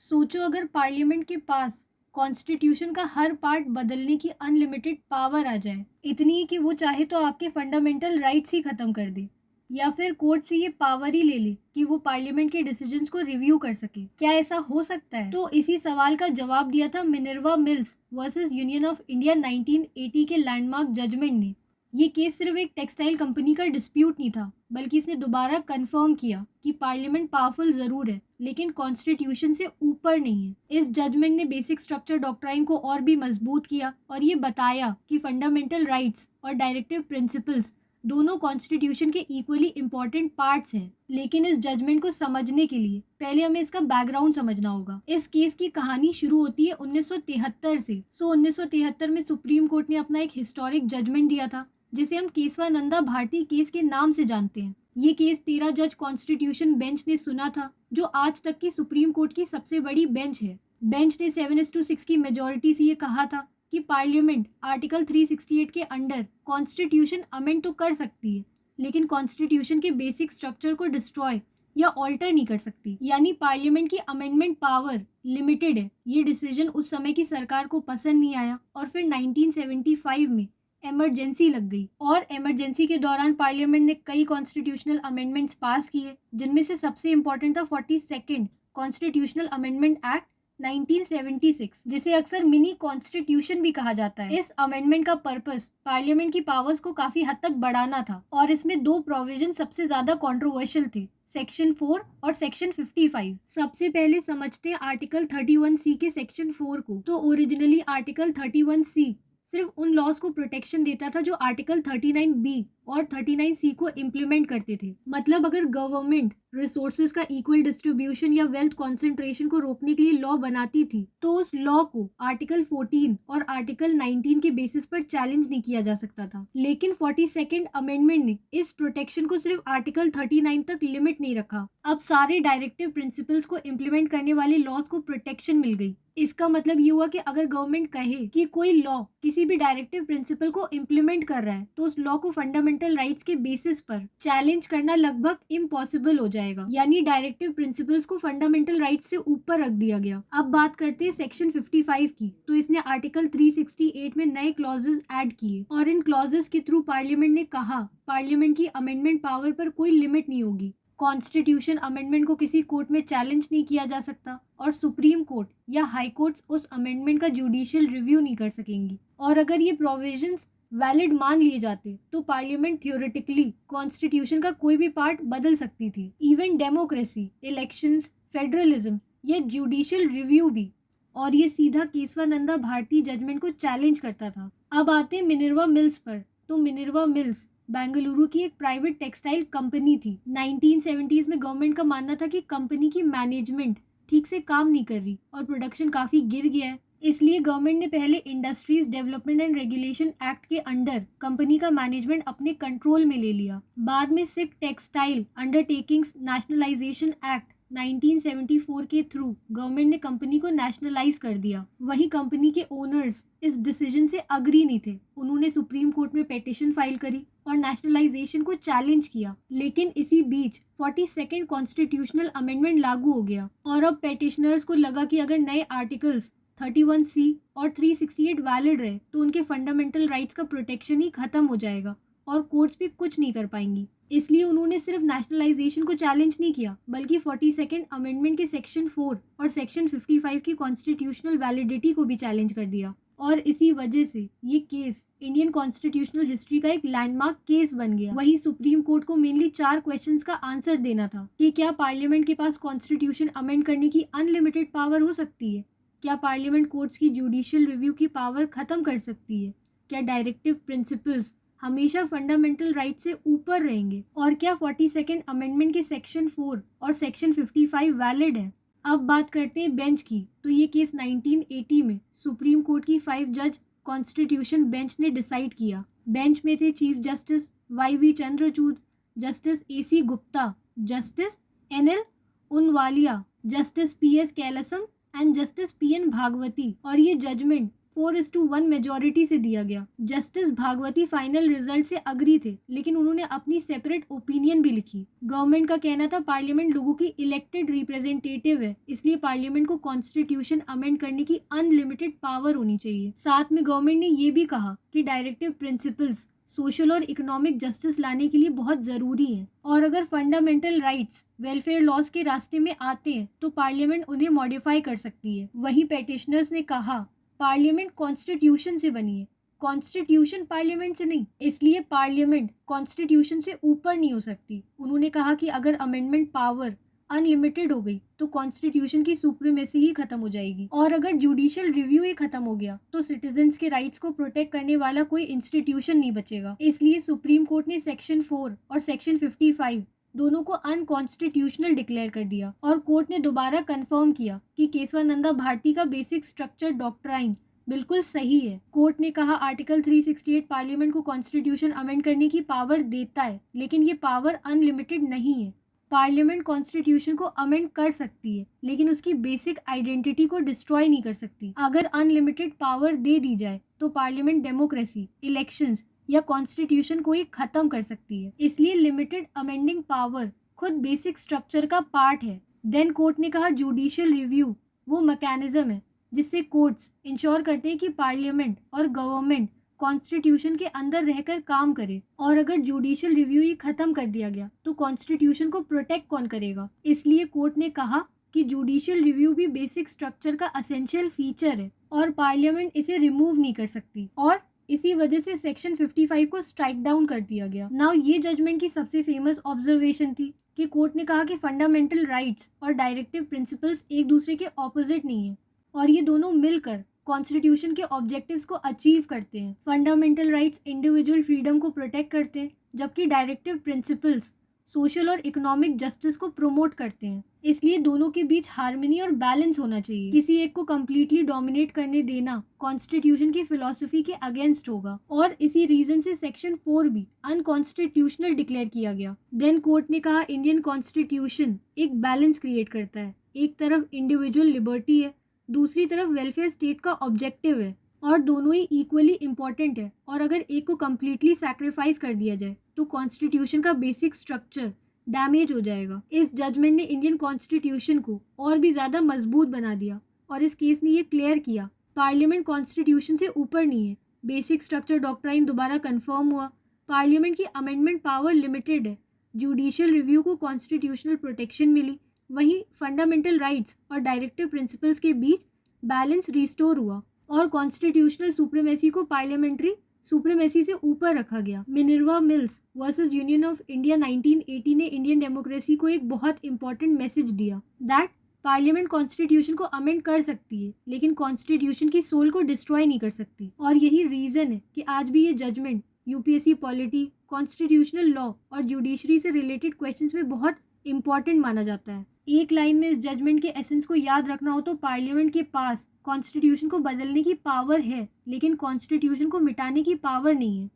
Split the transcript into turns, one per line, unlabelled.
सोचो अगर पार्लियामेंट के पास कॉन्स्टिट्यूशन का हर पार्ट बदलने की अनलिमिटेड पावर आ जाए, इतनी कि वो चाहे तो आपके फंडामेंटल राइट्स ही खत्म कर दे, या फिर कोर्ट से ये पावर ही ले ले कि वो पार्लियामेंट के डिसीजंस को रिव्यू कर सके। क्या ऐसा हो सकता है? तो इसी सवाल का जवाब दिया था Minerva mills versus union of India 1980 के लैंडमार्क जजमेंट ने। ये केस सिर्फ एक टेक्सटाइल कंपनी का डिस्प्यूट नहीं था, बल्कि इसने दोबारा कंफर्म किया कि पार्लियामेंट पावरफुल जरूर है, लेकिन कॉन्स्टिट्यूशन से ऊपर नहीं है। इस जजमेंट ने बेसिक स्ट्रक्चर डॉक्ट्राइन को और भी मजबूत किया और ये बताया कि फंडामेंटल राइट्स और डायरेक्टिव प्रिंसिपल्स दोनों कॉन्स्टिट्यूशन के इक्वली इंपॉर्टेंट पार्ट्स हैं। लेकिन इस जजमेंट को समझने के लिए पहले हमें इसका बैकग्राउंड समझना होगा। इस केस की कहानी शुरू होती है 1973 से। 1973 में सुप्रीम कोर्ट ने अपना एक हिस्टोरिक जजमेंट दिया था, जिसे हम केशवानंदा भारती केस के नाम से जानते हैं। ये केस 13 जज कॉन्स्टिट्यूशन बेंच ने सुना था, जो आज तक की सुप्रीम कोर्ट की सबसे बड़ी बेंच है। बेंच ने 7:6 की मेजोरिटी से ये कहा था कि पार्लियामेंट आर्टिकल 368 के अंडर कॉन्स्टिट्यूशन अमेंड तो कर सकती है, लेकिन कॉन्स्टिट्यूशन के बेसिक स्ट्रक्चर को डिस्ट्रॉय या ऑल्टर नहीं कर सकती। यानी पार्लियामेंट की अमेंडमेंट पावर लिमिटेड है। ये डिसीजन उस समय की सरकार को पसंद नहीं आया और फिर 1975 में इमरजेंसी लग गई, और इमरजेंसी के दौरान पार्लियामेंट ने कई कॉन्स्टिट्यूशनल अमेंडमेंट्स पास किए, जिनमें से सबसे इंपॉर्टेंट था 42nd कॉन्स्टिट्यूशनल अमेंडमेंट एक्ट 1976, जिसे अक्सर मिनी कॉन्स्टिट्यूशन भी कहा जाता है। इस अमेंडमेंट का पर्पस पार्लियामेंट की पावर्स को काफी हद तक बढ़ाना था, और इसमें दो प्रोविजन सबसे ज्यादा कंट्रोवर्शियल थे, सेक्शन 4 और सेक्शन 55। सबसे पहले समझते हैं आर्टिकल 31C के सेक्शन 4 को। तो ओरिजिनली आर्टिकल 31C सिर्फ उन लॉज को प्रोटेक्शन देता था जो आर्टिकल 39B और 39C को इम्प्लीमेंट करते थे। मतलब अगर गवर्नमेंट रिसोर्सेज का इक्वल डिस्ट्रीब्यूशन या वेल्थ कॉन्सेंट्रेशन को रोकने के लिए लॉ बनाती थी, तो उस लॉ को आर्टिकल 14 और आर्टिकल 19 के बेसिस पर चैलेंज नहीं किया जा सकता था। लेकिन 42nd अमेंडमेंट ने इस प्रोटेक्शन को सिर्फ आर्टिकल 39 तक लिमिट नहीं रखा। अब सारे डायरेक्टिव प्रिंसिपल्स को इम्प्लीमेंट करने वाले लॉज को प्रोटेक्शन मिल गई। इसका मतलब ये हुआ कि अगर गवर्नमेंट कहे कि कोई लॉ किसी भी डायरेक्टिव प्रिंसिपल को इम्प्लीमेंट कर रहा है, तो उस लॉ को फंडामेंटल राइट्स के बेसिस पर चैलेंज करना लगभग इम्पॉसिबल हो जाएगा। यानी डायरेक्टिव प्रिंसिपल्स को फंडामेंटल राइट्स से ऊपर रख दिया गया। अब बात करते हैं सेक्शन 55 की। तो इसने आर्टिकल 368 में नए क्लॉजेस ऐड किए, और इन क्लॉजेस के थ्रू पार्लियामेंट ने कहा पार्लियामेंट की अमेंडमेंट पावर पर कोई लिमिट नहीं होगी, कॉन्स्टिट्यूशन अमेंडमेंट को किसी कोर्ट में चैलेंज नहीं किया जा सकता, और सुप्रीम कोर्ट या हाई कोर्ट्स उस अमेंडमेंट का जुडिशियल रिव्यू नहीं कर सकेंगी। और अगर ये प्रोविजंस वैलिड मान लिए जाते, तो पार्लियामेंट थियोरेटिकली कॉन्स्टिट्यूशन का कोई भी पार्ट बदल सकती थी। इवन डेमोक्रेसी, इलेक्शंस, फेडरलिज्म, ये जुडिशियल रिव्यू भी। और ये सीधा केशवानंदा भारती जजमेंट को चैलेंज करता था। अब आते हैं मिनर्वा मिल्स पर। तो मिनर्वा मिल्स बेंगलुरु की एक प्राइवेट टेक्सटाइल कंपनी थी। 1970s में गवर्नमेंट का मानना था कि कंपनी की मैनेजमेंट ठीक से काम नहीं कर रही और प्रोडक्शन काफी गिर गया है। इसलिए गवर्नमेंट ने पहले industries development and regulation act के अंडर कंपनी का मैनेजमेंट अपने कंट्रोल में ले लिया। बाद में Sikh textile undertakings nationalisation act 1974 के थ्रू गवर्नमेंट ने कंपनी को नेशनलाइज कर दिया। वहीं कंपनी के ओनर्स इस डिसीजन से अग्री नहीं थे। उन्होंने सुप्रीम कोर्ट में पिटीशन फाइल करी और नेशनलाइजेशन को चैलेंज किया। लेकिन इसी बीच 42nd कॉन्स्टिट्यूशनल अमेंडमेंट लागू हो गया, और अब पेटिशनर्स को लगा कि अगर नए आर्टिकल्स 31C और 368 वैलिड रहे, तो उनके फंडामेंटल राइट्स का प्रोटेक्शन ही खत्म हो जाएगा और कोर्ट्स भी कुछ नहीं कर पाएंगी। इसलिए उन्होंने सिर्फ नेशनलाइजेशन को चैलेंज नहीं किया, बल्कि 42nd अमेंडमेंट के सेक्शन 4 और सेक्शन 55 की कॉन्स्टिट्यूशनल वैलिडिटी को भी चैलेंज कर दिया। और इसी वजह से ये केस इंडियन कॉन्स्टिट्यूशनल हिस्ट्री का एक लैंडमार्क केस बन गया। वहीं सुप्रीम कोर्ट को मेनली 4 क्वेश्चंस का आंसर देना था कि क्या पार्लियामेंट के पास कॉन्स्टिट्यूशन अमेंड करने की अनलिमिटेड पावर हो सकती है, क्या पार्लियामेंट कोर्ट्स की जुडिशियल रिव्यू की पावर खत्म कर सकती है, क्या डायरेक्टिव प्रिंसिपल्स हमेशा फंडामेंटल राइट से ऊपर रहेंगे, और क्या 42nd अमेंडमेंट के सेक्शन 4 और सेक्शन 55 वैलिड है। अब बात करते हैं बेंच की। तो ये केस 1980 में सुप्रीम कोर्ट की 5 जज कॉन्स्टिट्यूशन बेंच ने डिसाइड किया। बेंच में थे chief justice YV Chandrachud, justice AC Gupta, justice NL Untwalia, justice PS Kailasam and justice PN Bhagwati. और ये जजमेंट 4:1 मेजॉरिटी से दिया गया। जस्टिस भागवती फाइनल रिजल्ट से अग्री थे, लेकिन उन्होंने अपनी सेपरेट ओपिनियन भी लिखी। गवर्नमेंट का कहना था पार्लियामेंट लोगों की इलेक्टेड रिप्रेजेंटेटिव है, इसलिए पार्लियामेंट को कॉन्स्टिट्यूशन अमेंड करने की अनलिमिटेड पावर होनी चाहिए। साथ में गवर्नमेंट ने ये भी कहा कि डायरेक्टिव प्रिंसिपल्स सोशल और इकोनॉमिक जस्टिस लाने के लिए बहुत ज़रूरी है, और अगर फंडामेंटल राइट्स वेलफेयर लॉज के रास्ते में आते हैं तो पार्लियामेंट उन्हें मॉडिफाई कर सकती है। वहीं पेटिशनर्स ने कहा पार्लियामेंट कॉन्स्टिट्यूशन से बनी है, कॉन्स्टिट्यूशन पार्लियामेंट से नहीं, इसलिए पार्लियामेंट कॉन्स्टिट्यूशन से ऊपर नहीं हो सकती। उन्होंने कहा कि अगर अमेंडमेंट पावर अनलिमिटेड हो गई तो कॉन्स्टिट्यूशन की सुप्रीमेसी ही खत्म हो जाएगी, और अगर जुडिशियल रिव्यू ही खत्म हो गया तो सिटीजन्स के राइट्स को प्रोटेक्ट करने वाला कोई इंस्टीट्यूशन नहीं बचेगा। इसलिए सुप्रीम कोर्ट ने सेक्शन 4 और सेक्शन 55 दोनों को अनकॉन्स्टिट्यूशनल डिक्लेयर कर दिया, और कोर्ट ने दोबारा कंफर्म किया कि केशवानंदा भारती का बेसिक स्ट्रक्चर डॉक्ट्राइन बिल्कुल सही है। कोर्ट ने कहा आर्टिकल 368 पार्लियामेंट को कॉन्स्टिट्यूशन अमेंड करने की पावर देता है, लेकिन ये पावर अनलिमिटेड नहीं है। पार्लियामेंट कॉन्स्टिट्यूशन को अमेंड कर सकती है, लेकिन उसकी बेसिक आइडेंटिटी को डिस्ट्रॉय नहीं कर सकती। अगर अनलिमिटेड पावर दे दी जाए तो पार्लियामेंट डेमोक्रेसी, इलेक्शंस या कॉन्स्टिट्यूशन को ही खत्म कर सकती है। इसलिए लिमिटेड अमेंडिंग पावर खुद बेसिक स्ट्रक्चर का पार्ट है। देन कोर्ट ने कहा जुडिशियल रिव्यू वो मैकेनिज्म है जिससे कोर्ट्स इंश्योर करते हैं कि पार्लियामेंट और गवर्नमेंट कॉन्स्टिट्यूशन के अंदर रहकर काम करे, और अगर जुडिशियल रिव्यू ही खत्म कर दिया गया तो कॉन्स्टिट्यूशन को प्रोटेक्ट कौन करेगा। इसलिए कोर्ट ने कहा कि जुडिशियल रिव्यू भी बेसिक स्ट्रक्चर का एसेंशियल फीचर है और पार्लियामेंट इसे रिमूव नहीं कर सकती, और इसी वजह से सेक्शन 55 को स्ट्राइक डाउन कर दिया गया। नाउ ये जजमेंट की सबसे फेमस ऑब्जर्वेशन थी कि कोर्ट ने कहा कि फंडामेंटल राइट्स और डायरेक्टिव प्रिंसिपल्स एक दूसरे के ऑपोजिट नहीं है, और ये दोनों मिलकर कॉन्स्टिट्यूशन के ऑब्जेक्टिव्स को अचीव करते हैं। फंडामेंटल राइट्स इंडिविजुअल फ्रीडम को प्रोटेक्ट करते हैं, जबकि डायरेक्टिव प्रिंसिपल्स सोशल और इकोनॉमिक जस्टिस को प्रमोट करते हैं। इसलिए दोनों के बीच हार्मनी और बैलेंस होना चाहिए। किसी एक को कम्प्लीटली डोमिनेट करने देना कॉन्स्टिट्यूशन की फिलॉसफी के अगेंस्ट होगा, और इसी रीजन से सेक्शन 4 भी अनकॉन्स्टिट्यूशनल डिक्लेयर किया गया। देन कोर्ट ने कहा इंडियन कॉन्स्टिट्यूशन एक बैलेंस क्रिएट करता है। एक तरफ इंडिविजुअल लिबर्टी है, दूसरी तरफ वेलफेयर स्टेट का ऑब्जेक्टिव है, और दोनों ही इक्वली इम्पोर्टेंट है, और अगर एक को कम्प्लीटली सैक्रिफाइस कर दिया जाए तो कॉन्स्टिट्यूशन का बेसिक स्ट्रक्चर डैमेज हो जाएगा। इस जजमेंट ने इंडियन कॉन्स्टिट्यूशन को और भी ज़्यादा मजबूत बना दिया, और इस केस ने ये क्लियर किया पार्लियामेंट कॉन्स्टिट्यूशन से ऊपर नहीं है। बेसिक स्ट्रक्चर डॉक्ट्राइन दोबारा कन्फर्म हुआ, पार्लियामेंट की अमेंडमेंट पावर लिमिटेड है, जुडिशियल रिव्यू को कॉन्स्टिट्यूशनल प्रोटेक्शन मिली, वहीं फंडामेंटल राइट्स और डायरेक्टिव प्रिंसिपल्स के बीच बैलेंस रिस्टोर हुआ, और कॉन्स्टिट्यूशनल सुप्रीमेसी को पार्लियामेंट्री सुप्रीमेसी से ऊपर रखा गया। Minerva mills versus union of India 1980 ने इंडियन डेमोक्रेसी को एक बहुत इंपॉर्टेंट मैसेज दिया दैट पार्लियामेंट कॉन्स्टिट्यूशन को अमेंड कर सकती है, लेकिन कॉन्स्टिट्यूशन की सोल को डिस्ट्रॉय नहीं कर सकती। और यही रीजन है कि आज भी ये judgement UPSC polity, constitutional law और जुडिशरी से रिलेटेड क्वेश्चंस में बहुत इंपॉर्टेंट माना जाता है। एक लाइन में इस जजमेंट के एसेंस को याद रखना हो तो पार्लियामेंट के पास कॉन्स्टिट्यूशन को बदलने की पावर है, लेकिन कॉन्स्टिट्यूशन को मिटाने की पावर नहीं है।